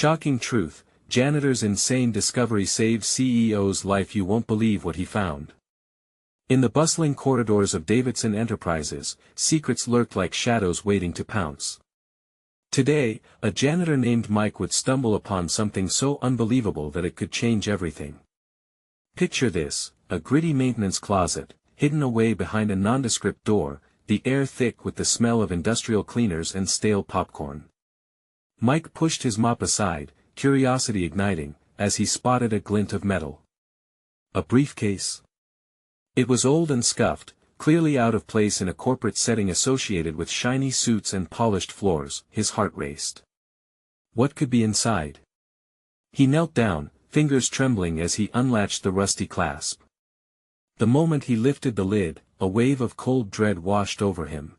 Shocking truth, janitor's insane discovery saves CEO's life. You won't believe what he found. In the bustling corridors of Davidson Enterprises, secrets lurked like shadows waiting to pounce. Today, a janitor named Mike would stumble upon something so unbelievable that it could change everything. Picture this, a gritty maintenance closet, hidden away behind a nondescript door, the air thick with the smell of industrial cleaners and stale popcorn. Mike pushed his mop aside, curiosity igniting, as he spotted a glint of metal. A briefcase? It was old and scuffed, clearly out of place in a corporate setting associated with shiny suits and polished floors. His heart raced. What could be inside? He knelt down, fingers trembling as he unlatched the rusty clasp. The moment he lifted the lid, a wave of cold dread washed over him.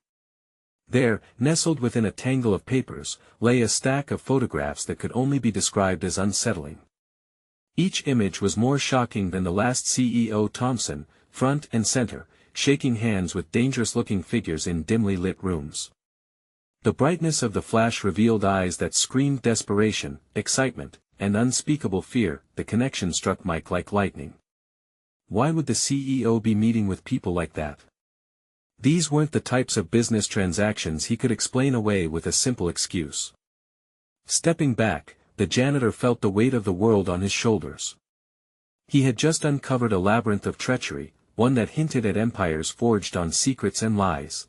There, nestled within a tangle of papers, lay a stack of photographs that could only be described as unsettling. Each image was more shocking than the last. CEO Thompson, front and center, shaking hands with dangerous-looking figures in dimly lit rooms. The brightness of the flash revealed eyes that screamed desperation, excitement, and unspeakable fear. The connection struck Mike like lightning. Why would the CEO be meeting with people like that? These weren't the types of business transactions he could explain away with a simple excuse. Stepping back, the janitor felt the weight of the world on his shoulders. He had just uncovered a labyrinth of treachery, one that hinted at empires forged on secrets and lies.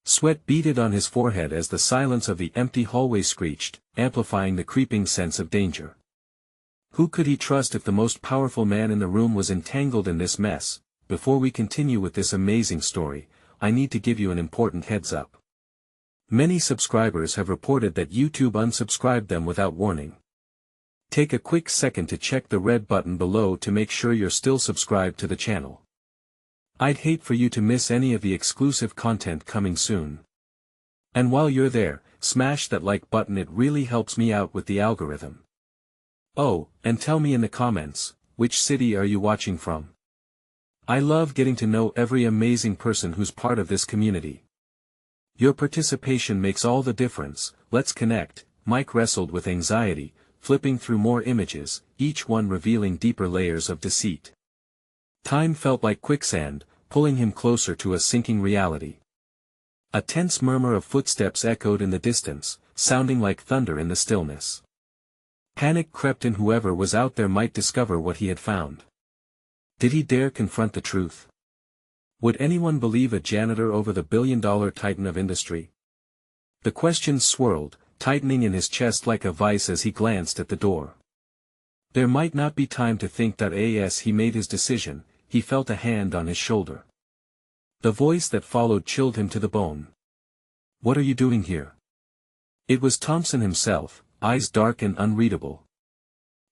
Sweat beaded on his forehead as the silence of the empty hallway screeched, amplifying the creeping sense of danger. Who could he trust if the most powerful man in the room was entangled in this mess? Before we continue with this amazing story, I need to give you an important heads up. Many subscribers have reported that YouTube unsubscribed them without warning. Take a quick second to check the red button below to make sure you're still subscribed to the channel. I'd hate for you to miss any of the exclusive content coming soon. And while you're there, smash that like button. It really helps me out with the algorithm. Oh, and tell me in the comments, which city are you watching from? I love getting to know every amazing person who's part of this community. Your participation makes all the difference. Let's connect. Mike wrestled with anxiety, flipping through more images, each one revealing deeper layers of deceit. Time felt like quicksand, pulling him closer to a sinking reality. A tense murmur of footsteps echoed in the distance, sounding like thunder in the stillness. Panic crept in. Whoever was out there might discover what he had found. Did he dare confront the truth? Would anyone believe a janitor over the billion-dollar titan of industry? The questions swirled, tightening in his chest like a vice as he glanced at the door. There might not be time to think. As he made his decision, he felt a hand on his shoulder. The voice that followed chilled him to the bone. What are you doing here? It was Thompson himself, eyes dark and unreadable.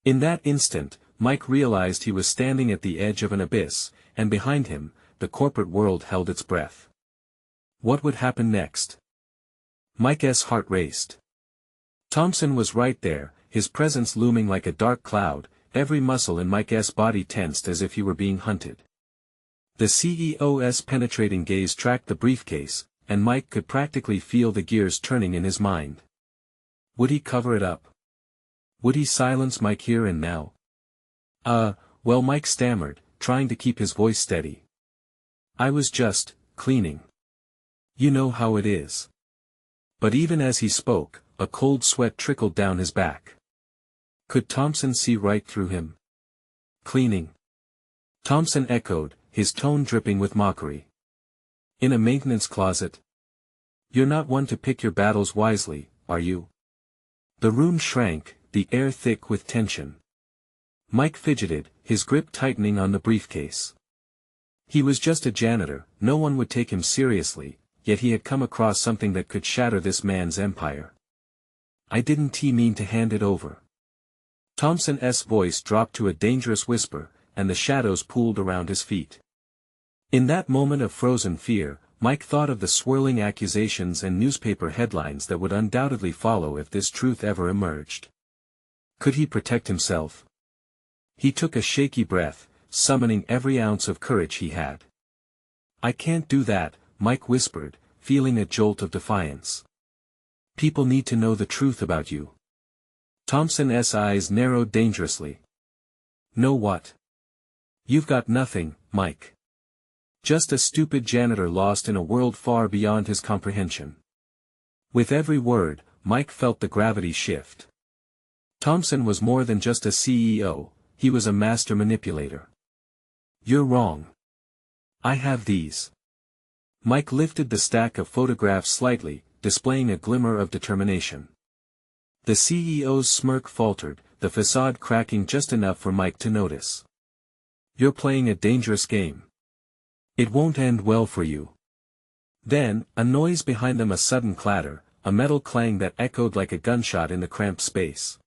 In that instant, Mike realized he was standing at the edge of an abyss, and behind him, the corporate world held its breath. What would happen next? Mike's heart raced. Thompson was right there, his presence looming like a dark cloud, every muscle in Mike's body tensed as if he were being hunted. The CEO's penetrating gaze tracked the briefcase, and Mike could practically feel the gears turning in his mind. Would he cover it up? Would he silence Mike here and now? Well, Mike stammered, trying to keep his voice steady. I was just cleaning. You know how it is. But even as he spoke, a cold sweat trickled down his back. Could Thompson see right through him? Cleaning? Thompson echoed, his tone dripping with mockery. In a maintenance closet? You're not one to pick your battles wisely, are you? The room shrank, the air thick with tension. Mike fidgeted, his grip tightening on the briefcase. He was just a janitor, no one would take him seriously, yet he had come across something that could shatter this man's empire. I didn't mean to hand it over. Thompson's voice dropped to a dangerous whisper, and the shadows pooled around his feet. In that moment of frozen fear, Mike thought of the swirling accusations and newspaper headlines that would undoubtedly follow if this truth ever emerged. Could he protect himself? He took a shaky breath, summoning every ounce of courage he had. I can't do that, Mike whispered, feeling a jolt of defiance. People need to know the truth about you. Thompson's eyes narrowed dangerously. "Know what? You've got nothing, Mike. Just a stupid janitor lost in a world far beyond his comprehension." With every word, Mike felt the gravity shift. Thompson was more than just a CEO, he was a master manipulator. "You're wrong. I have these." Mike lifted the stack of photographs slightly, displaying a glimmer of determination. The CEO's smirk faltered, the facade cracking just enough for Mike to notice. "You're playing a dangerous game. It won't end well for you." Then, a noise behind them, a sudden clatter, a metal clang that echoed like a gunshot in the cramped space.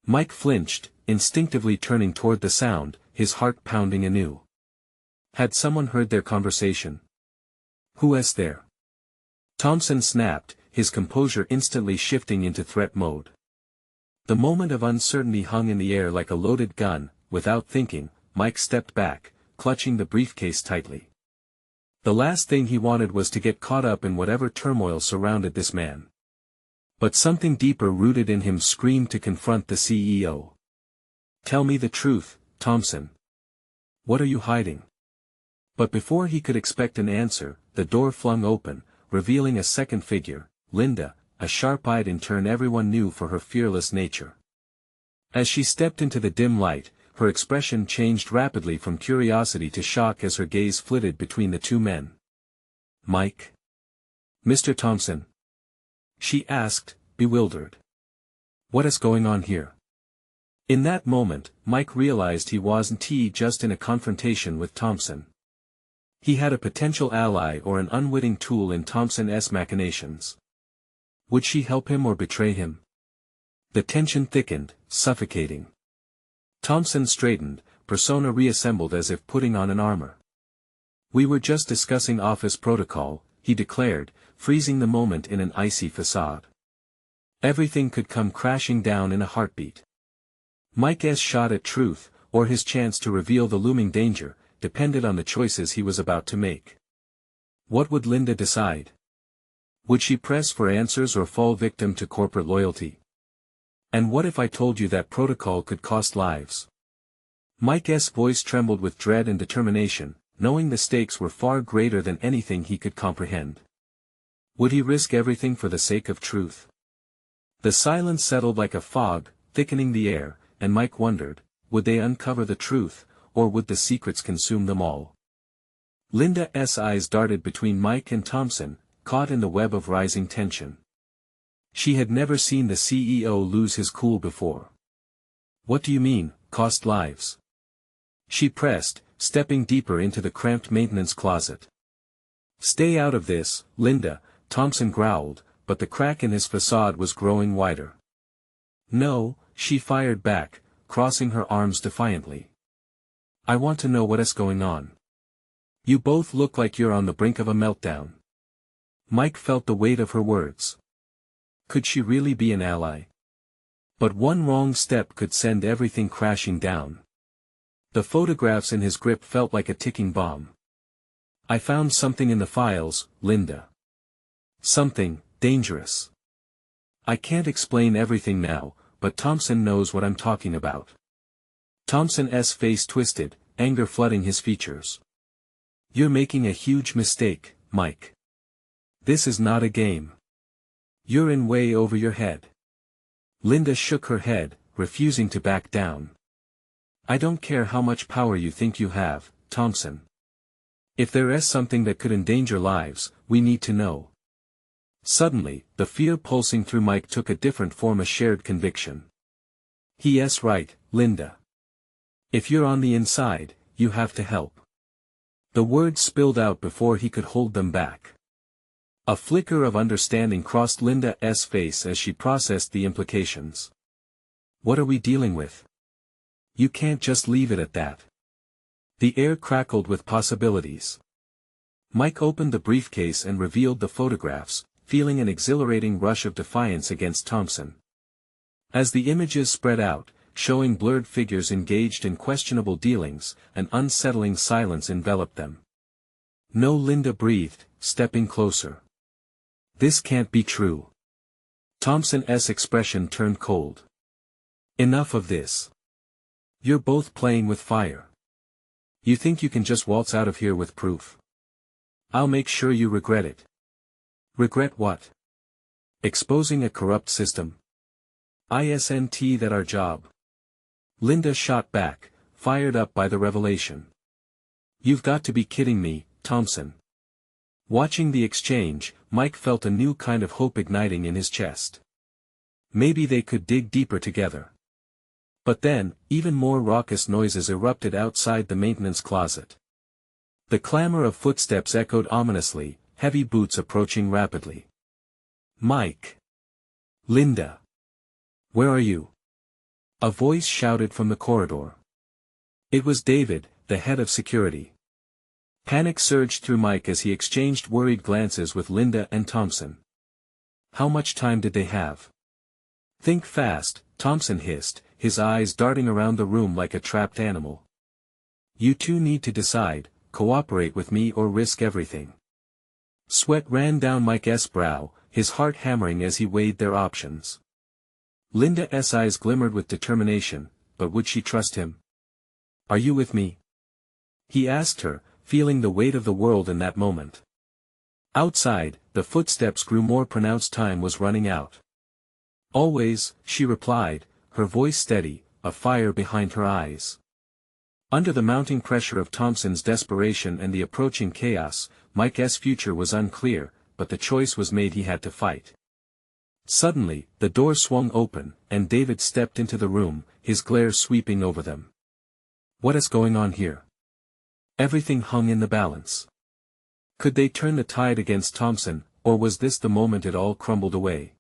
Mike flinched, instinctively turning toward the sound, his heart pounding anew. Had someone heard their conversation? "Who's there?" Thompson snapped, his composure instantly shifting into threat mode. The moment of uncertainty hung in the air like a loaded gun. Without thinking, Mike stepped back, clutching the briefcase tightly. The last thing he wanted was to get caught up in whatever turmoil surrounded this man. But something deeper rooted in him screamed to confront the CEO. "Tell me the truth, Thompson. What are you hiding?" But before he could expect an answer, the door flung open, revealing a second figure, Linda, a sharp-eyed intern everyone knew for her fearless nature. As she stepped into the dim light, her expression changed rapidly from curiosity to shock as her gaze flitted between the two men. "Mike? Mr. Thompson?" she asked, bewildered. "What is going on here?" In that moment, Mike realized he wasn't just in a confrontation with Thompson. He had a potential ally or an unwitting tool in Thompson's machinations. Would she help him or betray him? The tension thickened, suffocating. Thompson straightened, persona reassembled as if putting on an armor. "We were just discussing office protocol," he declared, freezing the moment in an icy facade. Everything could come crashing down in a heartbeat. Mike's shot at truth, or his chance to reveal the looming danger, depended on the choices he was about to make. What would Linda decide? Would she press for answers or fall victim to corporate loyalty? "And what if I told you that protocol could cost lives?" Mike's voice trembled with dread and determination, knowing the stakes were far greater than anything he could comprehend. Would he risk everything for the sake of truth? The silence settled like a fog, thickening the air, and Mike wondered, would they uncover the truth, or would the secrets consume them all? Linda's eyes darted between Mike and Thompson, caught in the web of rising tension. She had never seen the CEO lose his cool before. "What do you mean, cost lives?" she pressed, stepping deeper into the cramped maintenance closet. "Stay out of this, Linda," Thompson growled, but the crack in his facade was growing wider. "No," she fired back, crossing her arms defiantly. "I want to know what is going on. You both look like you're on the brink of a meltdown." Mike felt the weight of her words. Could she really be an ally? But one wrong step could send everything crashing down. The photographs in his grip felt like a ticking bomb. "I found something in the files, Linda. Something dangerous. I can't explain everything now, but Thompson knows what I'm talking about." Thompson's face twisted, anger flooding his features. "You're making a huge mistake, Mike. This is not a game. You're in way over your head." Linda shook her head, refusing to back down. "I don't care how much power you think you have, Thompson. If there is something that could endanger lives, we need to know." Suddenly, the fear pulsing through Mike took a different form, a shared conviction. "He's right, Linda. If you're on the inside, you have to help." The words spilled out before he could hold them back. A flicker of understanding crossed Linda's face as she processed the implications. "What are we dealing with? You can't just leave it at that." The air crackled with possibilities. Mike opened the briefcase and revealed the photographs, feeling an exhilarating rush of defiance against Thompson. As the images spread out, showing blurred figures engaged in questionable dealings, an unsettling silence enveloped them. "No," Linda breathed, stepping closer. "This can't be true." Thompson's expression turned cold. Enough of this. You're both playing with fire. You think you can just waltz out of here with proof? I'll make sure you regret it. Regret what? Exposing a corrupt system. Isn't that our job? Linda shot back, fired up by the revelation. You've got to be kidding me, Thompson. Watching the exchange, Mike felt a new kind of hope igniting in his chest. Maybe they could dig deeper together. But then, even more raucous noises erupted outside the maintenance closet. The clamor of footsteps echoed ominously, heavy boots approaching rapidly. Mike. Linda. Where are you? A voice shouted from the corridor. It was David, the head of security. Panic surged through Mike as he exchanged worried glances with Linda and Thompson. How much time did they have? Think fast, Thompson hissed, his eyes darting around the room like a trapped animal. You two need to decide, cooperate with me or risk everything. Sweat ran down Mike's brow, his heart hammering as he weighed their options. Linda's eyes glimmered with determination, but would she trust him? Are you with me? He asked her, feeling the weight of the world in that moment. Outside, the footsteps grew more pronounced. Time was running out. Always, she replied, her voice steady, a fire behind her eyes. Under the mounting pressure of Thompson's desperation and the approaching chaos, Mike's future was unclear, but the choice was made. He had to fight. Suddenly, the door swung open, and David stepped into the room, his glare sweeping over them. What is going on here? Everything hung in the balance. Could they turn the tide against Thompson, or was this the moment it all crumbled away?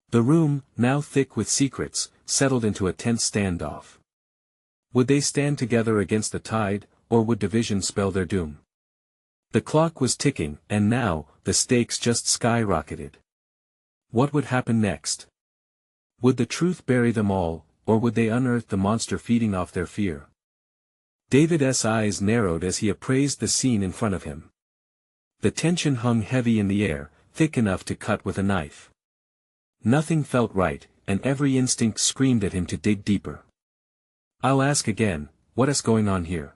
The room, now thick with secrets, settled into a tense standoff. Would they stand together against the tide, or would division spell their doom? The clock was ticking, and now, the stakes just skyrocketed. What would happen next? Would the truth bury them all, or would they unearth the monster feeding off their fear? David's eyes narrowed as he appraised the scene in front of him. The tension hung heavy in the air, thick enough to cut with a knife. Nothing felt right, and every instinct screamed at him to dig deeper. I'll ask again, what is going on here?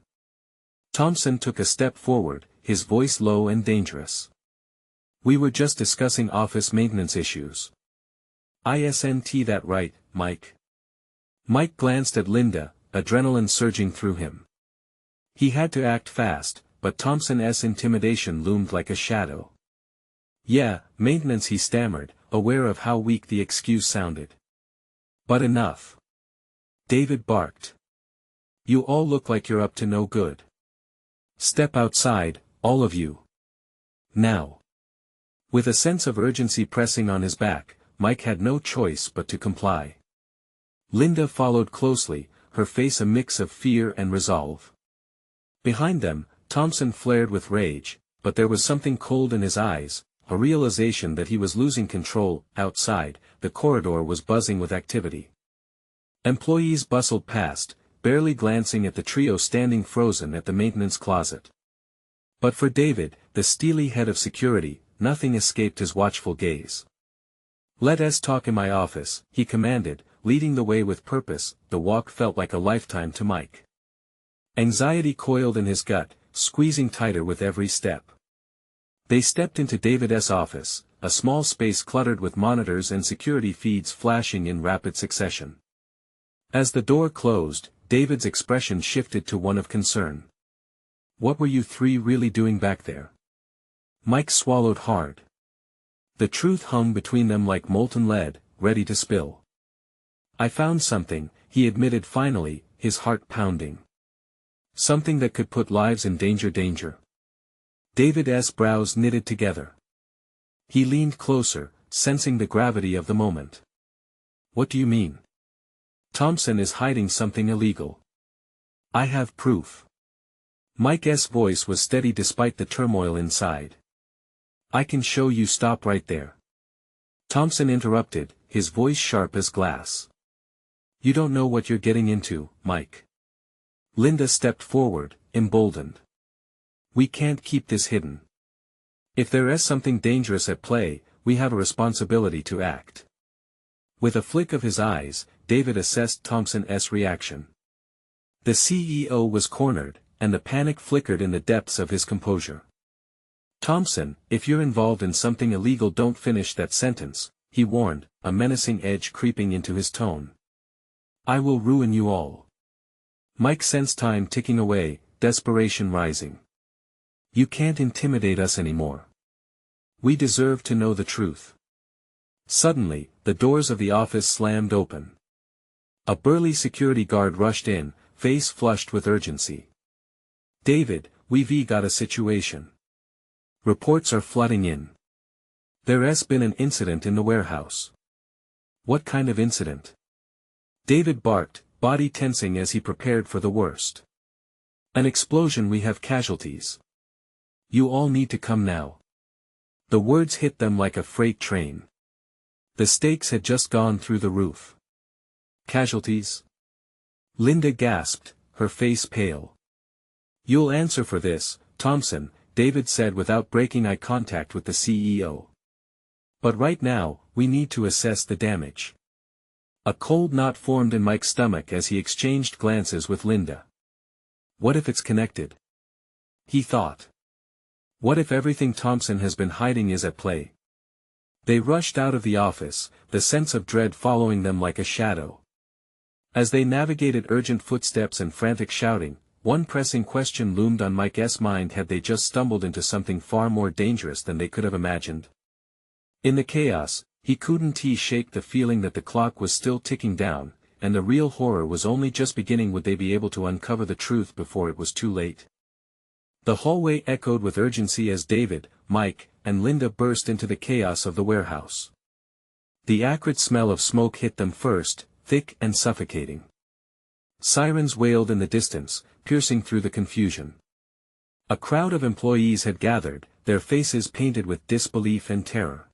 Thompson took a step forward, his voice low and dangerous. We were just discussing office maintenance issues. Isn't that right, Mike? Mike glanced at Linda, adrenaline surging through him. He had to act fast, but Thompson's intimidation loomed like a shadow. Yeah, maintenance, he stammered, aware of how weak the excuse sounded. But enough. David barked. You all look like you're up to no good. Step outside, all of you. Now. With a sense of urgency pressing on his back, Mike had no choice but to comply. Linda followed closely, her face a mix of fear and resolve. Behind them, Thompson flared with rage, but there was something cold in his eyes, a realization that he was losing control. Outside, the corridor was buzzing with activity. Employees bustled past, barely glancing at the trio standing frozen at the maintenance closet. But for David, the steely head of security, nothing escaped his watchful gaze. Let us talk in my office, he commanded, leading the way with purpose. The walk felt like a lifetime to Mike. Anxiety coiled in his gut, squeezing tighter with every step. They stepped into David's office, a small space cluttered with monitors and security feeds flashing in rapid succession. As the door closed, David's expression shifted to one of concern. What were you three really doing back there? Mike swallowed hard. The truth hung between them like molten lead, ready to spill. I found something, he admitted finally, his heart pounding. Something that could put lives in danger. David's brows knitted together. He leaned closer, sensing the gravity of the moment. What do you mean? Thompson is hiding something illegal. I have proof. Mike's voice was steady despite the turmoil inside. I can show you. Stop right there. Thompson interrupted, his voice sharp as glass. You don't know what you're getting into, Mike. Linda stepped forward, emboldened. We can't keep this hidden. If there is something dangerous at play, we have a responsibility to act. With a flick of his eyes, David assessed Thompson's reaction. The CEO was cornered, and the panic flickered in the depths of his composure. "Thompson, if you're involved in something illegal, don't finish that sentence," he warned, a menacing edge creeping into his tone. "I will ruin you all." Mike sensed time ticking away, desperation rising. "You can't intimidate us anymore. We deserve to know the truth." Suddenly, the doors of the office slammed open. A burly security guard rushed in, face flushed with urgency. "David, we've got a situation. Reports are flooding in. There's been an incident in the warehouse." "What kind of incident?" David barked, body tensing as he prepared for the worst. "An explosion. We have casualties. You all need to come now." The words hit them like a freight train. The stakes had just gone through the roof. "Casualties?" Linda gasped, her face pale. "You'll answer for this, Thompson," David said without breaking eye contact with the CEO. "But right now, we need to assess the damage." A cold knot formed in Mike's stomach as he exchanged glances with Linda. "What if it's connected?" he thought. "What if everything Thompson has been hiding is at play?" They rushed out of the office, the sense of dread following them like a shadow. As they navigated urgent footsteps and frantic shouting, one pressing question loomed on Mike's mind: had they just stumbled into something far more dangerous than they could have imagined? In the chaos, he couldn't shake the feeling that the clock was still ticking down, and the real horror was only just beginning. Would they be able to uncover the truth before it was too late? The hallway echoed with urgency as David, Mike, and Linda burst into the chaos of the warehouse. The acrid smell of smoke hit them first, thick and suffocating. Sirens wailed in the distance, piercing through the confusion. A crowd of employees had gathered, their faces painted with disbelief and terror.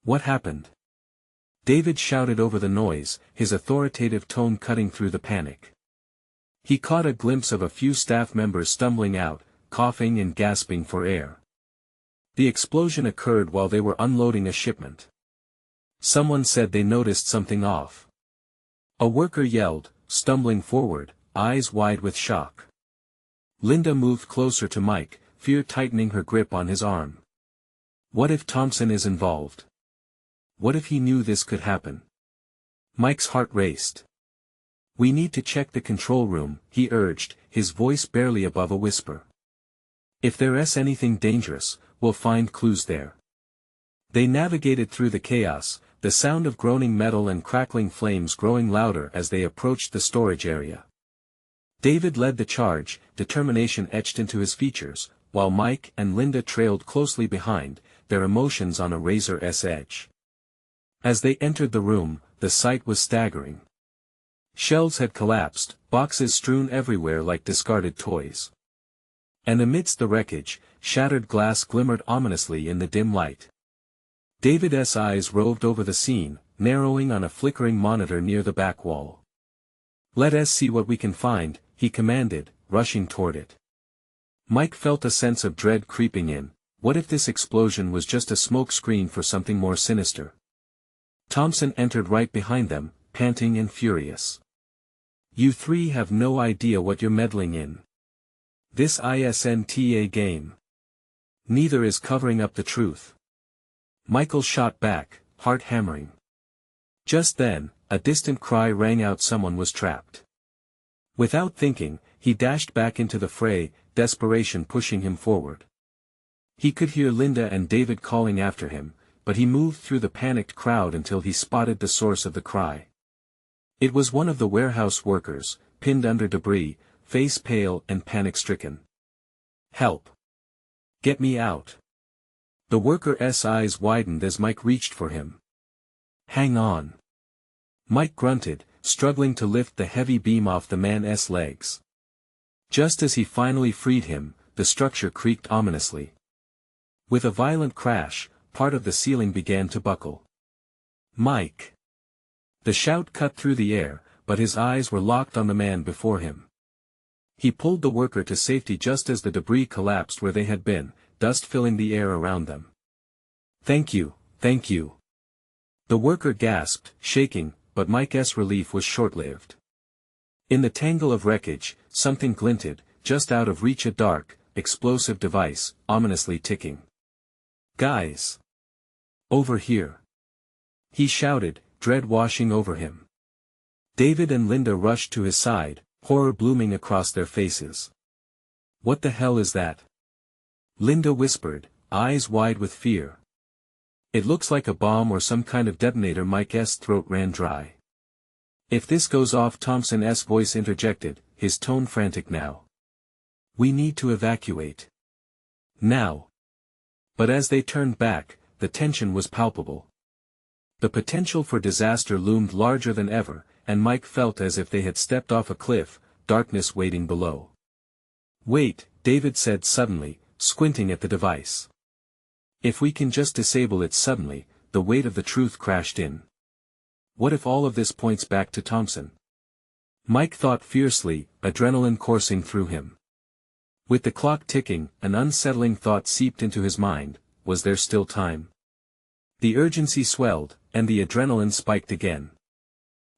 "What happened?" David shouted over the noise, his authoritative tone cutting through the panic. He caught a glimpse of a few staff members stumbling out, coughing and gasping for air. The explosion occurred while they were unloading a shipment. Someone said they noticed something off. A worker yelled, stumbling forward, eyes wide with shock. Linda moved closer to Mike, fear tightening her grip on his arm. What if Thompson is involved? What if he knew this could happen? Mike's heart raced. "We need to check the control room," he urged, his voice barely above a whisper. "If there's anything dangerous, we'll find clues there." They navigated through the chaos, the sound of groaning metal and crackling flames growing louder as they approached the storage area. David led the charge, determination etched into his features, while Mike and Linda trailed closely behind, their emotions on a razor's edge. As they entered the room, the sight was staggering. Shelves had collapsed, boxes strewn everywhere like discarded toys. And amidst the wreckage, shattered glass glimmered ominously in the dim light. David's eyes roved over the scene, narrowing on a flickering monitor near the back wall. "Let us see what we can find," he commanded, rushing toward it. Mike felt a sense of dread creeping in. What if this explosion was just a smoke screen for something more sinister? Thompson entered right behind them, panting and furious. "You three have no idea what you're meddling in. This isn't a game. Neither is covering up the truth." Michael shot back, heart hammering. Just then, a distant cry rang out: someone was trapped. Without thinking, he dashed back into the fray, desperation pushing him forward. He could hear Linda and David calling after him, but he moved through the panicked crowd until he spotted the source of the cry. It was one of the warehouse workers, pinned under debris, face pale and panic-stricken. "Help! Get me out!" The worker's eyes widened as Mike reached for him. "Hang on!" Mike grunted, struggling to lift the heavy beam off the man's legs. Just as he finally freed him, the structure creaked ominously. With a violent crash, part of the ceiling began to buckle. "Mike!" The shout cut through the air, but his eyes were locked on the man before him. He pulled the worker to safety just as the debris collapsed where they had been, dust filling the air around them. Thank you. The worker gasped, shaking, but Mike's relief was short-lived. In the tangle of wreckage, something glinted, just out of reach, a dark, explosive device, ominously ticking. "Guys! Over here!" he shouted, dread washing over him. David and Linda rushed to his side, horror blooming across their faces. "What the hell is that?" Linda whispered, eyes wide with fear. "It looks like a bomb or some kind of detonator." Mike's throat ran dry. "If this goes off," Thompson's voice interjected, his tone frantic now. "We need to evacuate. Now." But as they turned back, the tension was palpable. The potential for disaster loomed larger than ever, and Mike felt as if they had stepped off a cliff, darkness waiting below. "Wait," David said suddenly, squinting at the device. "If we can just disable it." Suddenly, the weight of the truth crashed in. What if all of this points back to Thompson? Mike thought fiercely, adrenaline coursing through him. With the clock ticking, an unsettling thought seeped into his mind: was there still time? The urgency swelled, and the adrenaline spiked again.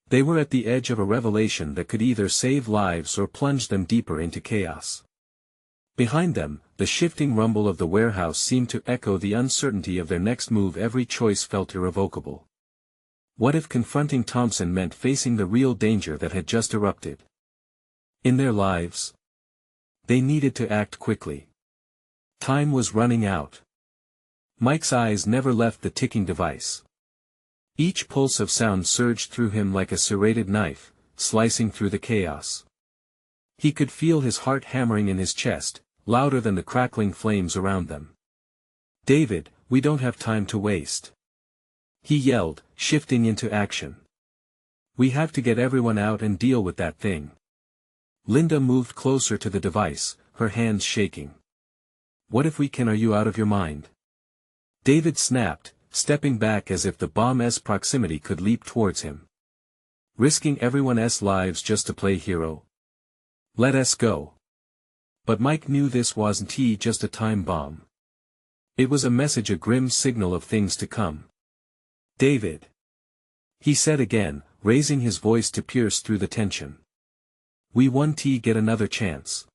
They were at the edge of a revelation that could either save lives or plunge them deeper into chaos. Behind them, the shifting rumble of the warehouse seemed to echo the uncertainty of their next move. Every choice felt irrevocable. What if confronting Thompson meant facing the real danger that had just erupted in their lives? They needed to act quickly. Time was running out. Mike's eyes never left the ticking device. Each pulse of sound surged through him like a serrated knife, slicing through the chaos. He could feel his heart hammering in his chest, louder than the crackling flames around them. "David, we don't have time to waste," he yelled, shifting into action. "We have to get everyone out and deal with that thing." Linda moved closer to the device, her hands shaking. "What if we can? Are you out of your mind?" David snapped, stepping back as if the bomb's proximity could leap towards him. "Risking everyone's lives just to play hero? Let us go." But Mike knew this wasn't just a time bomb. It was a message, a grim signal of things to come. "David," he said again, raising his voice to pierce through the tension. "We won't get another chance.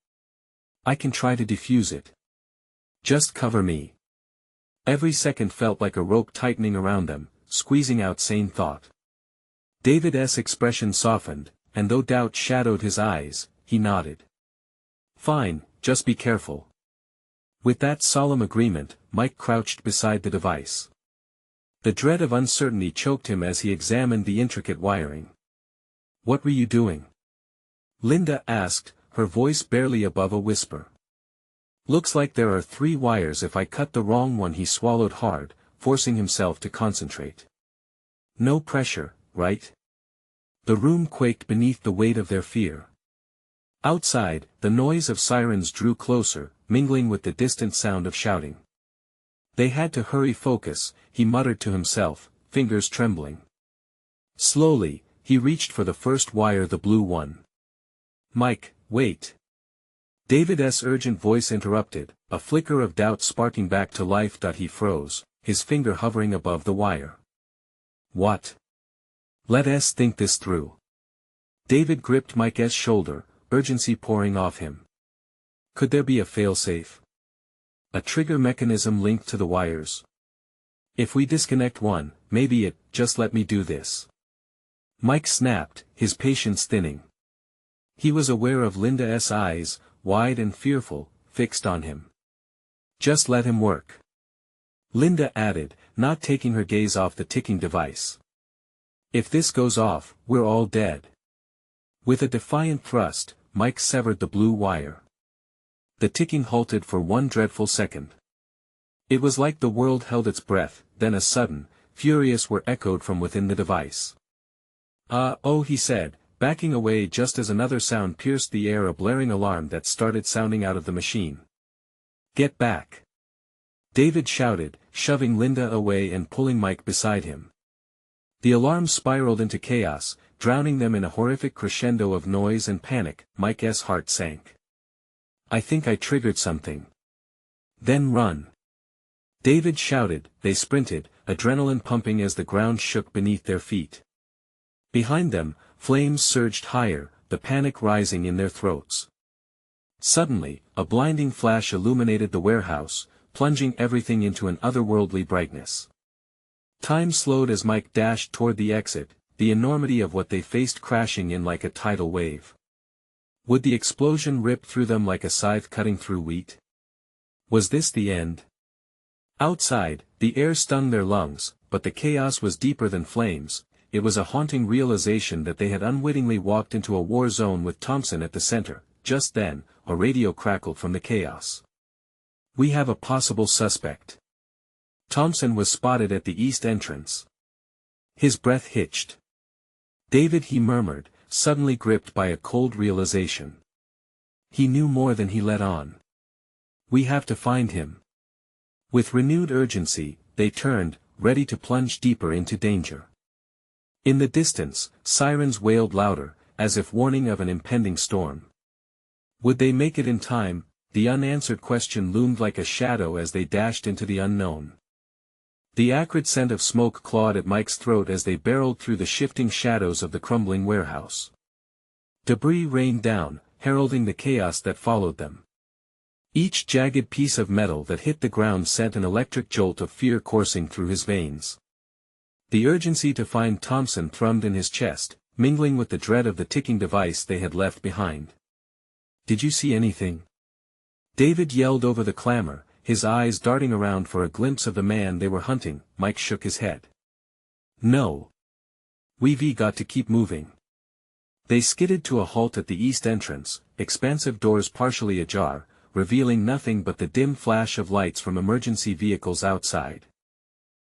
I can try to defuse it. Just cover me." Every second felt like a rope tightening around them, squeezing out sane thought. David's expression softened, and though doubt shadowed his eyes, he nodded. "Fine, just be careful." With that solemn agreement, Mike crouched beside the device. The dread of uncertainty choked him as he examined the intricate wiring. "What were you doing?" Linda asked, her voice barely above a whisper. "Looks like there are 3 wires. If I cut the wrong one." He swallowed hard, forcing himself to concentrate. "No pressure, right?" The room quaked beneath the weight of their fear. Outside, the noise of sirens drew closer, mingling with the distant sound of shouting. They had to hurry. "Focus," he muttered to himself, fingers trembling. Slowly, he reached for the first wire, the blue one. "Mike, wait." David's urgent voice interrupted, a flicker of doubt sparking back to life. He froze, his finger hovering above the wire. "What?" "Let us think this through." David gripped Mike's shoulder, urgency pouring off him. Could there be a failsafe? A trigger mechanism linked to the wires? If we disconnect one, maybe it. "Just let me do this." Mike snapped, his patience thinning. He was aware of Linda's eyes, wide and fearful, fixed on him. "Just let him work," Linda added, not taking her gaze off the ticking device. "If this goes off, we're all dead." With a defiant thrust, Mike severed the blue wire. The ticking halted for one dreadful second. It was like the world held its breath, then a sudden, furious whir echoed from within the device. Oh," he said, backing away just as another sound pierced the air, a blaring alarm that started sounding out of the machine. "Get back!" David shouted, shoving Linda away and pulling Mike beside him. The alarm spiraled into chaos, drowning them in a horrific crescendo of noise and panic. Mike's heart sank. "I think I triggered something." "Then run!" David shouted. They sprinted, adrenaline pumping as the ground shook beneath their feet. Behind them, flames surged higher, the panic rising in their throats. Suddenly, a blinding flash illuminated the warehouse, plunging everything into an otherworldly brightness. Time slowed as Mike dashed toward the exit, the enormity of what they faced crashing in like a tidal wave. Would the explosion rip through them like a scythe cutting through wheat? Was this the end? Outside, the air stung their lungs, but the chaos was deeper than flames. It was a haunting realization that they had unwittingly walked into a war zone with Thompson at the center. Just then, a radio crackled from the chaos. "We have a possible suspect." Thompson was spotted at the east entrance. His breath hitched. "David," he murmured, suddenly gripped by a cold realization. He knew more than he let on. "We have to find him." With renewed urgency, they turned, ready to plunge deeper into danger. In the distance, sirens wailed louder, as if warning of an impending storm. Would they make it in time? The unanswered question loomed like a shadow as they dashed into the unknown. The acrid scent of smoke clawed at Mike's throat as they barreled through the shifting shadows of the crumbling warehouse. Debris rained down, heralding the chaos that followed them. Each jagged piece of metal that hit the ground sent an electric jolt of fear coursing through his veins. The urgency to find Thompson thrummed in his chest, mingling with the dread of the ticking device they had left behind. "Did you see anything?" David yelled over the clamor, his eyes darting around for a glimpse of the man they were hunting. Mike shook his head. "No. We've got to keep moving." They skidded to a halt at the east entrance, expansive doors partially ajar, revealing nothing but the dim flash of lights from emergency vehicles outside.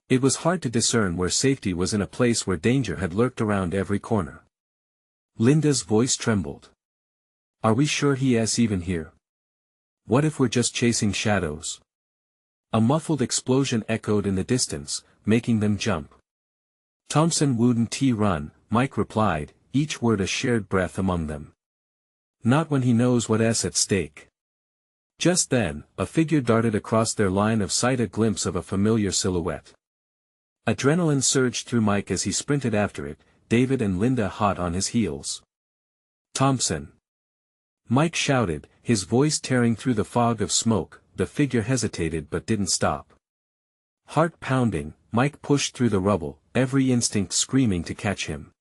It was hard to discern where safety was in a place where danger had lurked around every corner. Linda's voice trembled. "Are we sure he's even here? What if we're just chasing shadows?" A muffled explosion echoed in the distance, making them jump. "Thompson wouldn't run," Mike replied, each word a shared breath among them. "Not when he knows what's at stake." Just then, a figure darted across their line of sight, a glimpse of a familiar silhouette. Adrenaline surged through Mike as he sprinted after it, David and Linda hot on his heels. "Thompson!" Mike shouted, his voice tearing through the fog of smoke. The figure hesitated but didn't stop. Heart pounding, Mike pushed through the rubble, every instinct screaming to catch him.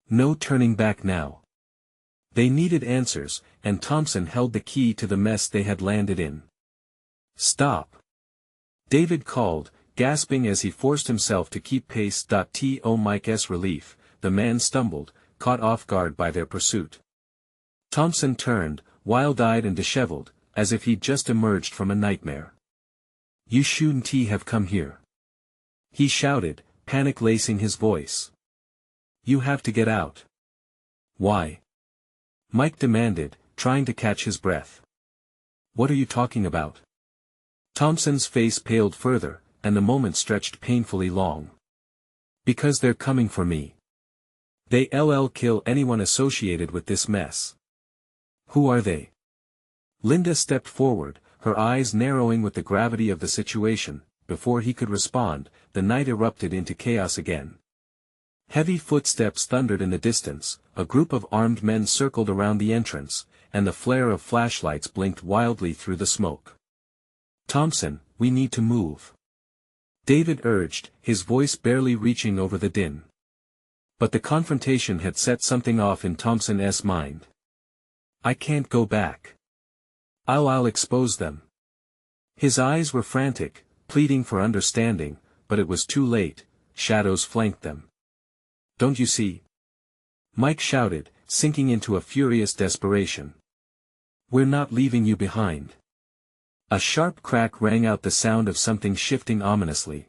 No turning back now. They needed answers, and Thompson held the key to the mess they had landed in. "Stop!" David called, gasping as he forced himself to keep pace. To Mike's relief, the man stumbled, caught off guard by their pursuit. Thompson turned, wild-eyed and disheveled, as if he'd just emerged from a nightmare. "You shouldn't have come here," he shouted, panic lacing his voice. "You have to get out." "Why?" Mike demanded, trying to catch his breath. "What are you talking about?" Thompson's face paled further, and the moment stretched painfully long. "Because they're coming for me. They'll kill anyone associated with this mess." "Who are they?" Linda stepped forward, her eyes narrowing with the gravity of the situation. Before he could respond, the night erupted into chaos again. Heavy footsteps thundered in the distance, a group of armed men circled around the entrance, and the flare of flashlights blinked wildly through the smoke. "Thompson, we need to move," David urged, his voice barely reaching over the din. But the confrontation had set something off in Thompson's mind. "I can't go back. I'll expose them." His eyes were frantic, pleading for understanding, but it was too late. Shadows flanked them. "Don't you see?" Mike shouted, sinking into a furious desperation. "We're not leaving you behind." A sharp crack rang out, the sound of something shifting ominously.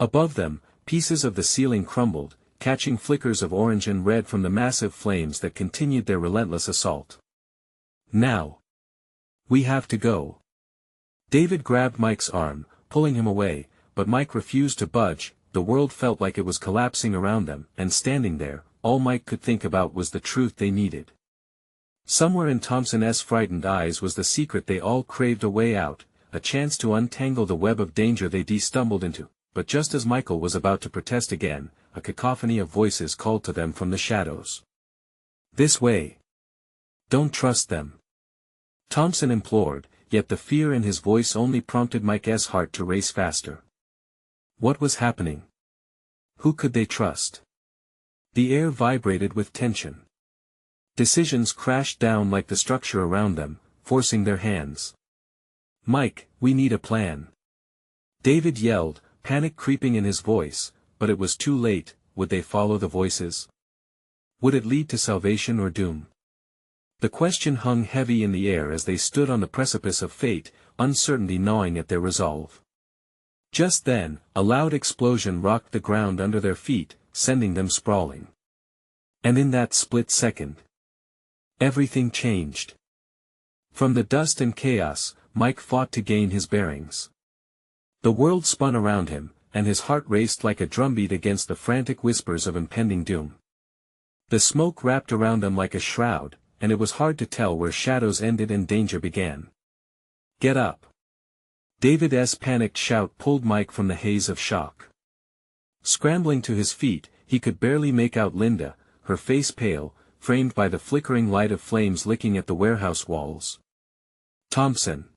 Above them, pieces of the ceiling crumbled, catching flickers of orange and red from the massive flames that continued their relentless assault. "Now! We have to go." David grabbed Mike's arm, pulling him away, but Mike refused to budge. The world felt like it was collapsing around them, and standing there, all Mike could think about was the truth they needed. Somewhere in Thompson's frightened eyes was the secret they all craved: a way out, a chance to untangle the web of danger they stumbled into. but just as Michael was about to protest again, a cacophony of voices called to them from the shadows. "This way! Don't trust them!" Thompson implored, yet the fear in his voice only prompted Mike's heart to race faster. What was happening? Who could they trust? The air vibrated with tension. Decisions crashed down like the structure around them, forcing their hands. "Mike, we need a plan." David yelled, panic creeping in his voice, but it was too late. Would they follow the voices? Would it lead to salvation or doom? The question hung heavy in the air as they stood on the precipice of fate, uncertainty gnawing at their resolve. Just then, a loud explosion rocked the ground under their feet, sending them sprawling. And in that split second, everything changed. From the dust and chaos, Mike fought to gain his bearings. The world spun around him, and his heart raced like a drumbeat against the frantic whispers of impending doom. The smoke wrapped around them like a shroud, and it was hard to tell where shadows ended and danger began. "Get up!" David's panicked shout pulled Mike from the haze of shock. Scrambling to his feet, he could barely make out Linda, her face pale, framed by the flickering light of flames licking at the warehouse walls. "Thompson!"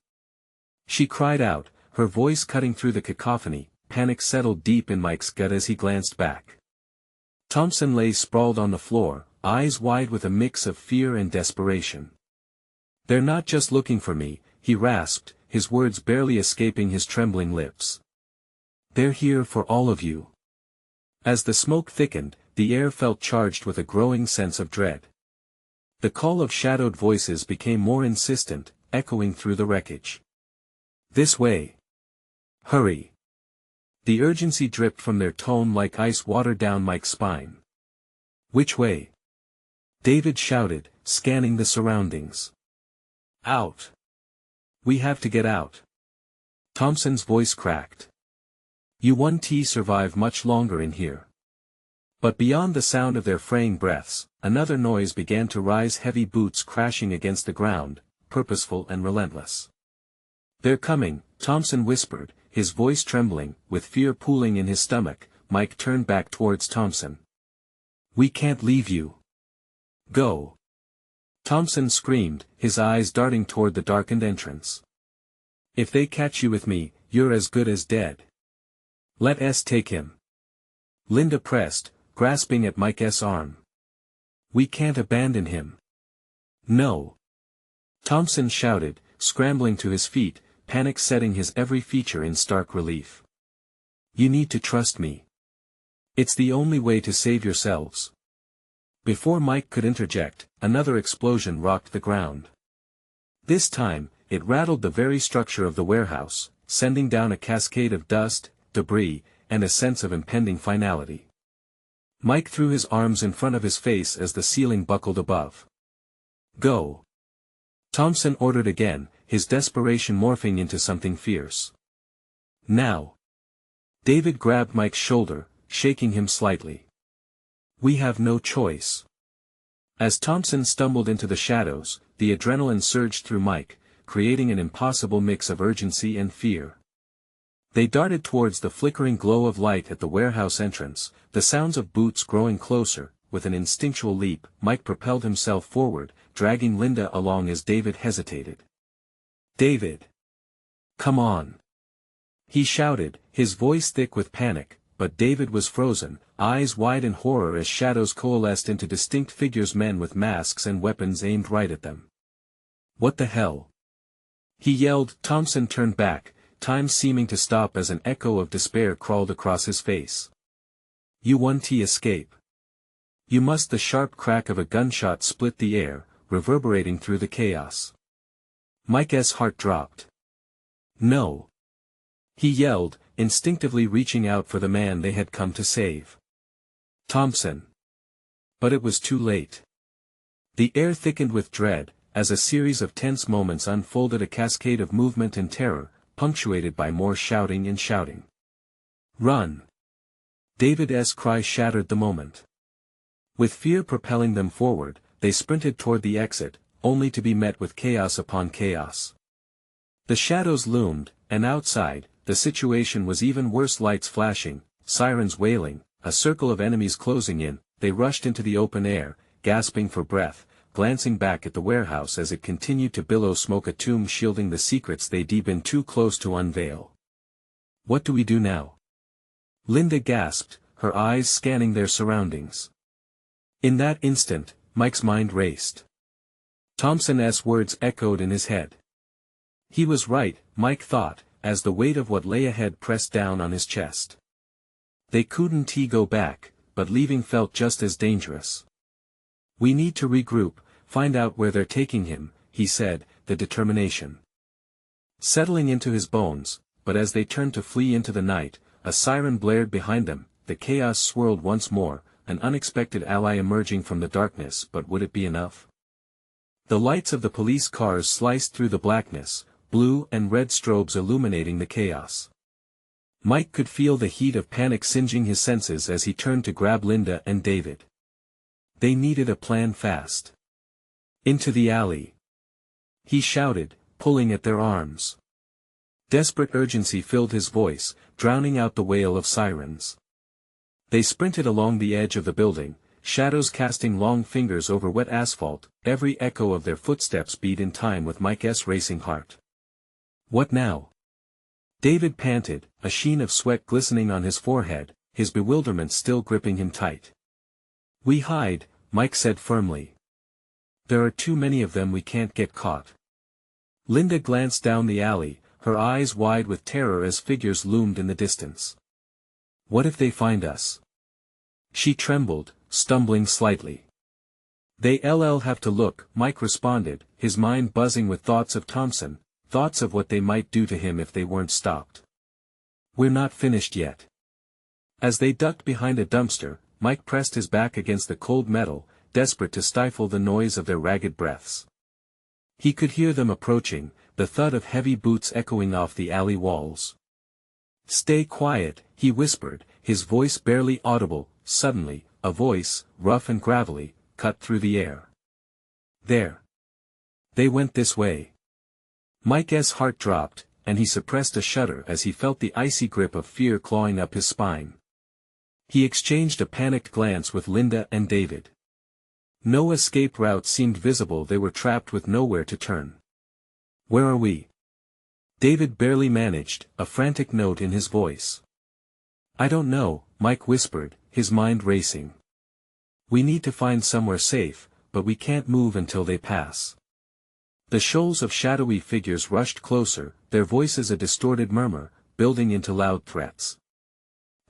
She cried out, her voice cutting through the cacophony. Panic settled deep in Mike's gut as he glanced back. Thompson lay sprawled on the floor, eyes wide with a mix of fear and desperation. "They're not just looking for me," he rasped, his words barely escaping his trembling lips. "They're here for all of you." As the smoke thickened, the air felt charged with a growing sense of dread. The call of shadowed voices became more insistent, echoing through the wreckage. "This way! Hurry!" The urgency dripped from their tone like ice water down Mike's spine. "Which way?" David shouted, scanning the surroundings. "Out! We have to get out." Thompson's voice cracked. "You won't survive much longer in here." But beyond the sound of their fraying breaths, another noise began to rise, heavy boots crashing against the ground, purposeful and relentless. "They're coming," Thompson whispered, his voice trembling, with fear pooling in his stomach. Mike turned back towards Thompson. "We can't leave you. Go!" Thompson screamed, his eyes darting toward the darkened entrance. "If they catch you with me, you're as good as dead. Let us take him." Linda pressed, grasping at Mike's arm. "We can't abandon him." "No!" Thompson shouted, scrambling to his feet, panic setting his every feature in stark relief. "You need to trust me. It's the only way to save yourselves." Before Mike could interject, another explosion rocked the ground. This time, it rattled the very structure of the warehouse, sending down a cascade of dust, debris, and a sense of impending finality. Mike threw his arms in front of his face as the ceiling buckled above. "Go!" Thompson ordered again, his desperation morphing into something fierce. "Now!" David grabbed Mike's shoulder, shaking him slightly. "We have no choice." As Thompson stumbled into the shadows, the adrenaline surged through Mike, creating an impossible mix of urgency and fear. They darted towards the flickering glow of light at the warehouse entrance, the sounds of boots growing closer. With an instinctual leap, Mike propelled himself forward, dragging Linda along as David hesitated. "David! Come on!" he shouted, his voice thick with panic, but David was frozen, eyes wide in horror as shadows coalesced into distinct figures, men with masks and weapons aimed right at them. "What the hell?" he yelled. Thompson turned back, time seeming to stop as an echo of despair crawled across his face. "You won't escape. You must." The sharp crack of a gunshot split the air, reverberating through the chaos. Mike's heart dropped. "No!" he yelled, instinctively reaching out for the man they had come to save. "Thompson!" But it was too late. The air thickened with dread, as a series of tense moments unfolded, a cascade of movement and terror, punctuated by more shouting and shouting. "Run!" David's cry shattered the moment. With fear propelling them forward, they sprinted toward the exit, only to be met with chaos upon chaos. The shadows loomed, and outside, the situation was even worse. Lights flashing, sirens wailing, a circle of enemies closing in. They rushed into the open air, gasping for breath, glancing back at the warehouse as it continued to billow smoke, a tomb shielding the secrets they'd been too close to unveil. What do we do now? Linda gasped, her eyes scanning their surroundings. In that instant, Mike's mind raced. Thompson's words echoed in his head. He was right, Mike thought, as the weight of what lay ahead pressed down on his chest. They couldn't go back, but leaving felt just as dangerous. We need to regroup, find out where they're taking him, he said, the determination settling into his bones. But as they turned to flee into the night, a siren blared behind them, the chaos swirled once more, an unexpected ally emerging from the darkness. But would it be enough? The lights of the police cars sliced through the blackness, blue and red strobes illuminating the chaos. Mike could feel the heat of panic singeing his senses as he turned to grab Linda and David. They needed a plan fast. Into the alley, he shouted, pulling at their arms. Desperate urgency filled his voice, drowning out the wail of sirens. They sprinted along the edge of the building, shadows casting long fingers over wet asphalt. Every echo of their footsteps beat in time with Mike's racing heart. What now? David panted, a sheen of sweat glistening on his forehead, his bewilderment still gripping him tight. We hide, Mike said firmly. There are too many of them, we can't get caught. Linda glanced down the alley, her eyes wide with terror as figures loomed in the distance. What if they find us? She trembled, stumbling slightly. They'll have to look, Mike responded, his mind buzzing with thoughts of Thompson, thoughts of what they might do to him if they weren't stopped. We're not finished yet. As they ducked behind a dumpster, Mike pressed his back against the cold metal, desperate to stifle the noise of their ragged breaths. He could hear them approaching, the thud of heavy boots echoing off the alley walls. Stay quiet, he whispered, his voice barely audible. Suddenly, a voice, rough and gravelly, cut through the air. There. They went this way. Mike's heart dropped, and he suppressed a shudder as he felt the icy grip of fear clawing up his spine. He exchanged a panicked glance with Linda and David. No escape route seemed visible, they were trapped with nowhere to turn. Where are we? David barely managed, a frantic note in his voice. I don't know, Mike whispered, his mind racing. We need to find somewhere safe, but we can't move until they pass. The shoals of shadowy figures rushed closer, their voices a distorted murmur, building into loud threats.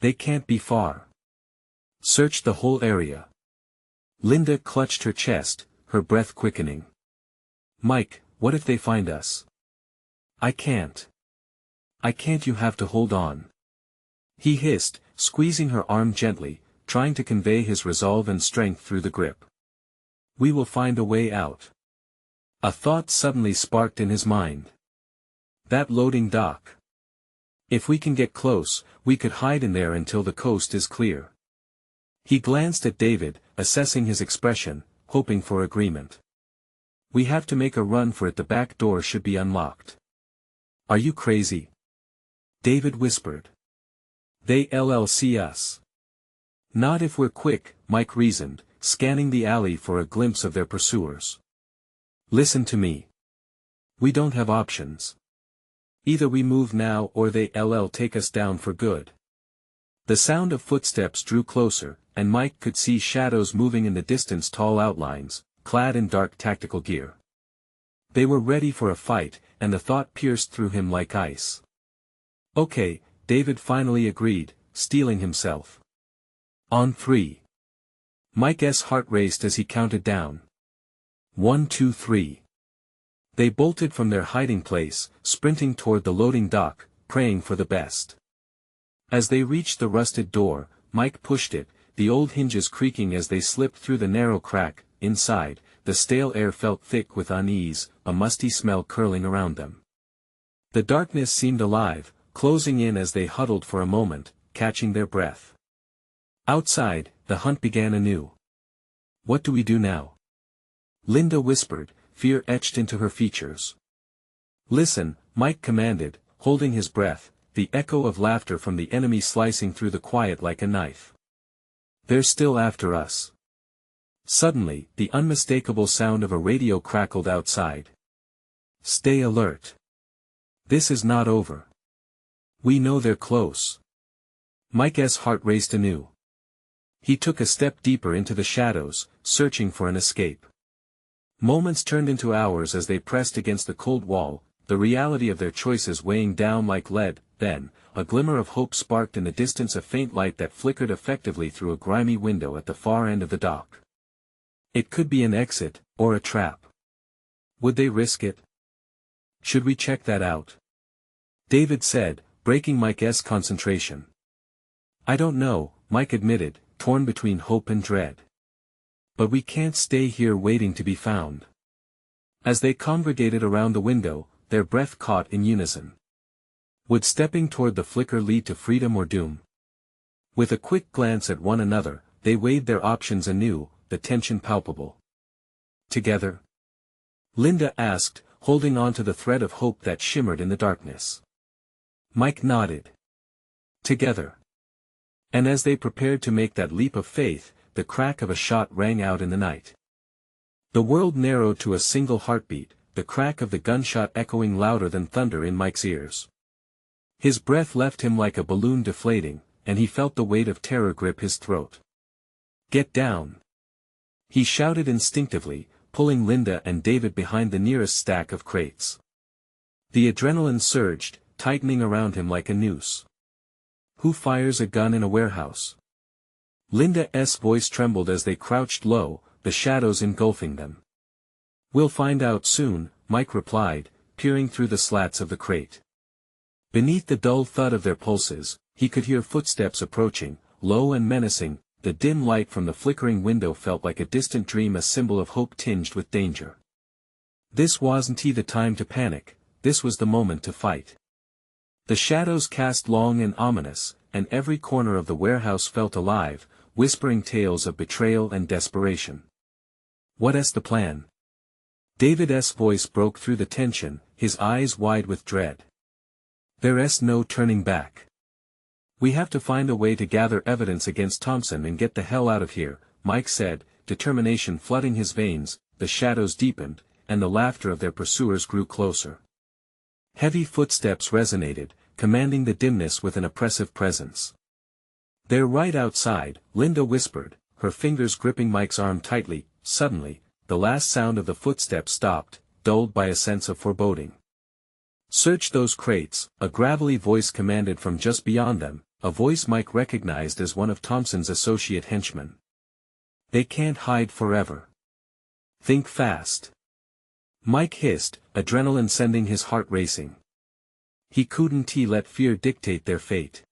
They can't be far. Search the whole area. Linda clutched her chest, her breath quickening. Mike, what if they find us? I can't. You have to hold on. He hissed, squeezing her arm gently, trying to convey his resolve and strength through the grip. We will find a way out. A thought suddenly sparked in his mind. That loading dock. If we can get close, we could hide in there until the coast is clear. He glanced at David, assessing his expression, hoping for agreement. We have to make a run for it, the back door should be unlocked. Are you crazy? David whispered. They'll see us. Not if we're quick, Mike reasoned, scanning the alley for a glimpse of their pursuers. Listen to me. We don't have options. Either we move now or they'll take us down for good. The sound of footsteps drew closer, and Mike could see shadows moving in the distance, tall outlines, clad in dark tactical gear. They were ready for a fight, and the thought pierced through him like ice. Okay, David finally agreed, steeling himself. On 3. Mike's heart raced as he counted down. 1, 2, 3. They bolted from their hiding place, sprinting toward the loading dock, praying for the best. As they reached the rusted door, Mike pushed it, the old hinges creaking as they slipped through the narrow crack. Inside, the stale air felt thick with unease, a musty smell curling around them. The darkness seemed alive, closing in as they huddled for a moment, catching their breath. Outside, the hunt began anew. What do we do now? Linda whispered, fear etched into her features. Listen, Mike commanded, holding his breath, the echo of laughter from the enemy slicing through the quiet like a knife. They're still after us. Suddenly, the unmistakable sound of a radio crackled outside. Stay alert. This is not over. We know they're close. Mike's heart raced anew. He took a step deeper into the shadows, searching for an escape. Moments turned into hours as they pressed against the cold wall, the reality of their choices weighing down like lead. Then, a glimmer of hope sparked in the distance, a faint light that flickered effectively through a grimy window at the far end of the dock. It could be an exit, or a trap. Would they risk it? Should we check that out? David said, breaking Mike's concentration. I don't know, Mike admitted, torn between hope and dread. But we can't stay here waiting to be found. As they congregated around the window, their breath caught in unison. Would stepping toward the flicker lead to freedom or doom? With a quick glance at one another, they weighed their options anew, the tension palpable. Together? Linda asked, holding on to the thread of hope that shimmered in the darkness. Mike nodded. Together. And as they prepared to make that leap of faith, the crack of a shot rang out in the night. The world narrowed to a single heartbeat, the crack of the gunshot echoing louder than thunder in Mike's ears. His breath left him like a balloon deflating, and he felt the weight of terror grip his throat. Get down! He shouted instinctively, pulling Linda and David behind the nearest stack of crates. The adrenaline surged, tightening around him like a noose. Who fires a gun in a warehouse? Linda's voice trembled as they crouched low, the shadows engulfing them. We'll find out soon, Mike replied, peering through the slats of the crate. Beneath the dull thud of their pulses, he could hear footsteps approaching, low and menacing. The dim light from the flickering window felt like a distant dream, a symbol of hope tinged with danger. This wasn't the time to panic, this was the moment to fight. The shadows cast long and ominous, and every corner of the warehouse felt alive, whispering tales of betrayal and desperation. What's the plan? David's voice broke through the tension, his eyes wide with dread. There's no turning back. We have to find a way to gather evidence against Thompson and get the hell out of here, Mike said, determination flooding his veins. The shadows deepened, and the laughter of their pursuers grew closer. Heavy footsteps resonated, commanding the dimness with an oppressive presence. They're right outside, Linda whispered, her fingers gripping Mike's arm tightly. Suddenly, the last sound of the footsteps stopped, dulled by a sense of foreboding. Search those crates, a gravelly voice commanded from just beyond them, a voice Mike recognized as one of Thompson's associate henchmen. They can't hide forever. Think fast. Mike hissed, adrenaline sending his heart racing. He couldn't let fear dictate their fate.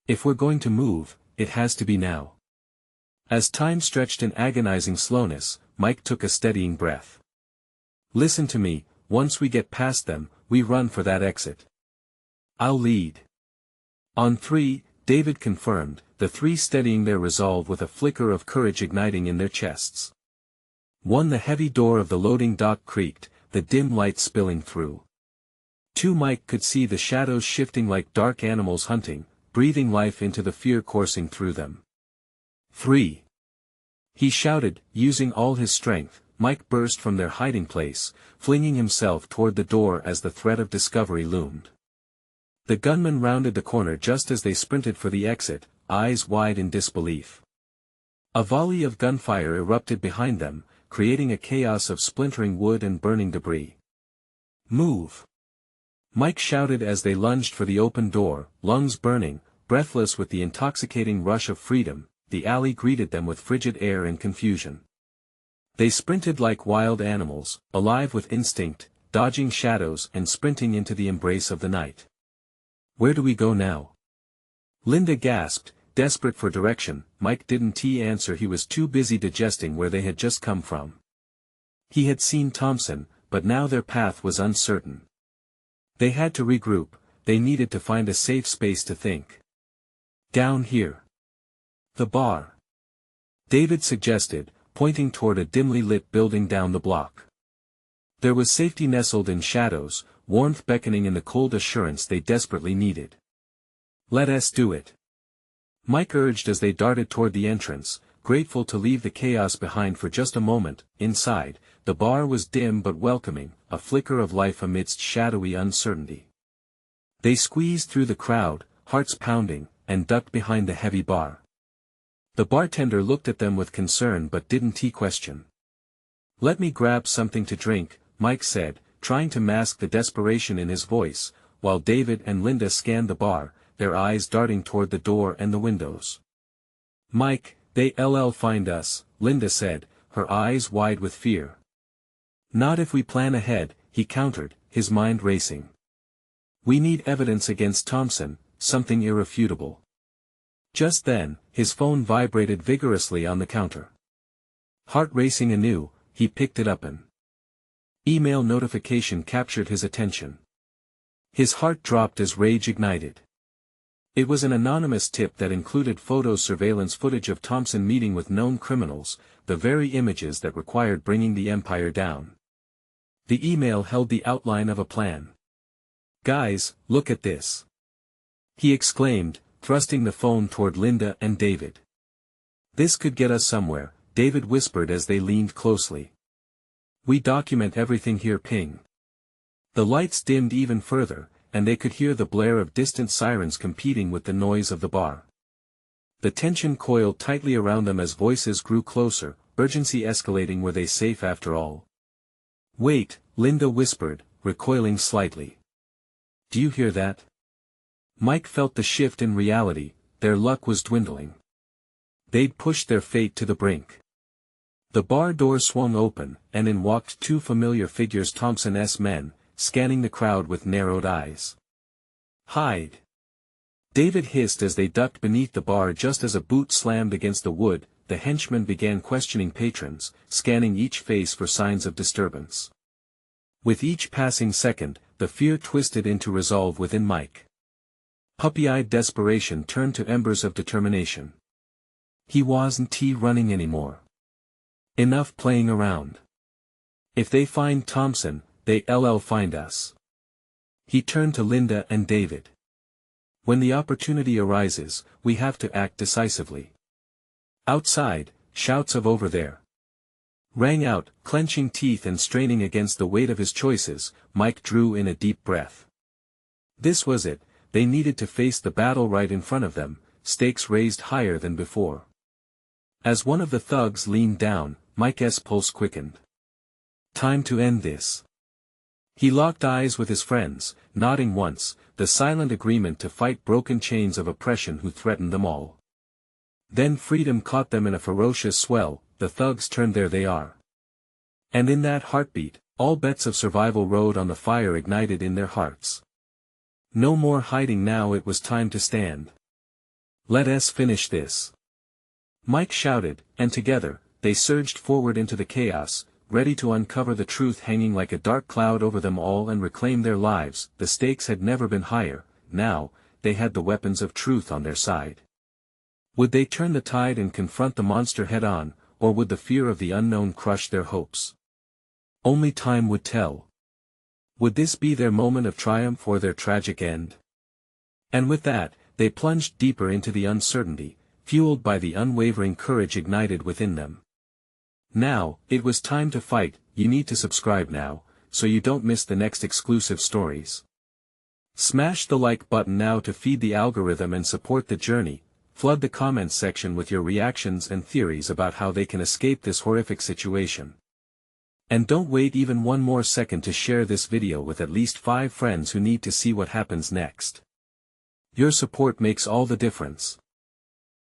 If we're going to move, it has to be now. As time stretched in agonizing slowness, Mike took a steadying breath. Listen to me, once we get past them, we run for that exit. I'll lead. On 3, David confirmed, the 3 steadying their resolve with a flicker of courage igniting in their chests. 1. The heavy door of the loading dock creaked, the dim light spilling through. 2. Mike could see the shadows shifting like dark animals hunting, breathing life into the fear coursing through them. 3. He shouted, using all his strength. Mike burst from their hiding place, flinging himself toward the door as the threat of discovery loomed. The gunman rounded the corner just as they sprinted for the exit, eyes wide in disbelief. A volley of gunfire erupted behind them, creating a chaos of splintering wood and burning debris. Move! Mike shouted as they lunged for the open door, lungs burning, breathless with the intoxicating rush of freedom. The alley greeted them with frigid air and confusion. They sprinted like wild animals, alive with instinct, dodging shadows and sprinting into the embrace of the night. Where do we go now? Linda gasped, desperate for direction. Mike didn't answer, he was too busy digesting where they had just come from. He had seen Thompson, but now their path was uncertain. They had to regroup, they needed to find a safe space to think. Down here. The bar. David suggested, pointing toward a dimly lit building down the block. There was safety nestled in shadows, warmth beckoning in the cold assurance they desperately needed. "Let us do it," Mike urged as they darted toward the entrance, grateful to leave the chaos behind for just a moment. Inside, the bar was dim but welcoming, a flicker of life amidst shadowy uncertainty. They squeezed through the crowd, hearts pounding, and ducked behind the heavy bar. The bartender looked at them with concern but didn't question. "Let me grab something to drink," Mike said, trying to mask the desperation in his voice, while David and Linda scanned the bar, their eyes darting toward the door and the windows. "Mike, they'll find us," Linda said, her eyes wide with fear. "Not if we plan ahead," he countered, his mind racing. "We need evidence against Thompson, something irrefutable." Just then, his phone vibrated vigorously on the counter. Heart racing anew, he picked it up. An email notification captured his attention. His heart dropped as rage ignited. It was an anonymous tip that included surveillance footage of Thompson meeting with known criminals, the very images that required bringing the empire down. The email held the outline of a plan. "Guys, look at this," he exclaimed, thrusting the phone toward Linda and David. "This could get us somewhere," David whispered as they leaned closely. "We document everything here." Ping. The lights dimmed even further, and they could hear the blare of distant sirens competing with the noise of the bar. The tension coiled tightly around them as voices grew closer, urgency escalating. Were they safe after all? "Wait," Linda whispered, recoiling slightly. "Do you hear that?" Mike felt the shift in reality. Their luck was dwindling. They'd pushed their fate to the brink. The bar door swung open, and in walked two familiar figures, Thompson's men, scanning the crowd with narrowed eyes. "Hide!" David hissed as they ducked beneath the bar. Just as a boot slammed against the wood, the henchmen began questioning patrons, scanning each face for signs of disturbance. With each passing second, the fear twisted into resolve within Mike. Puppy-eyed desperation turned to embers of determination. He wasn't running anymore. Enough playing around. If they find Thompson, they'll find us. He turned to Linda and David. When the opportunity arises, we have to act decisively. Outside, shouts of "over there" rang out. Clenching teeth and straining against the weight of his choices, Mike drew in a deep breath. This was it, they needed to face the battle right in front of them, stakes raised higher than before. As one of the thugs leaned down, Mike's pulse quickened. Time to end this. He locked eyes with his friends, nodding once, the silent agreement to fight broken chains of oppression who threatened them all. Then freedom caught them in a ferocious swell. The thugs turned. There they are. And in that heartbeat, all bets of survival rode on. The fire ignited in their hearts. No more hiding now, it was time to stand. "Let us finish this," Mike shouted, and together, they surged forward into the chaos, ready to uncover the truth hanging like a dark cloud over them all and reclaim their lives. The stakes had never been higher. Now, they had the weapons of truth on their side. Would they turn the tide and confront the monster head-on, or would the fear of the unknown crush their hopes? Only time would tell. Would this be their moment of triumph or their tragic end? And with that, they plunged deeper into the uncertainty, fueled by the unwavering courage ignited within them. Now, it was time to fight. You need to subscribe now, so you don't miss the next exclusive stories. Smash the like button now to feed the algorithm and support the journey. Flood the comments section with your reactions and theories about how they can escape this horrific situation. And don't wait even one more second to share this video with at least 5 friends who need to see what happens next. Your support makes all the difference.